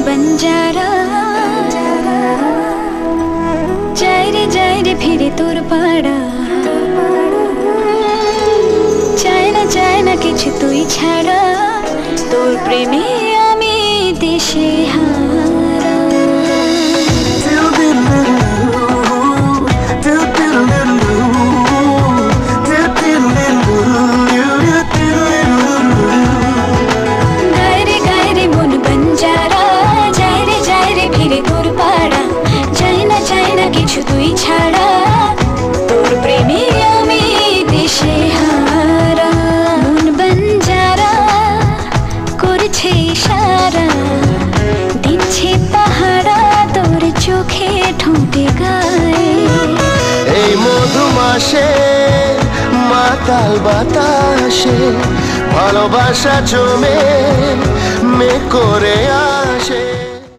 बंजारा जाए रे फिरे तोर पाड़ा चाय ना किछु तुई छाड़ा तोर प्रेमे आमी देशे हारा गायरे मन बंजारा जाए रे फिरे तोर पाड़ा चाय ना किछु तुई छाड़ा तोर प्रेमे आमी देशे हारा मन बंजारा करछे इशारा दिच्छे पाहाड़ा तोर चोखे ठोंटे गाए এই মধুমাসে মাতাল বাতাসে ভালোবাসা জমে মে করে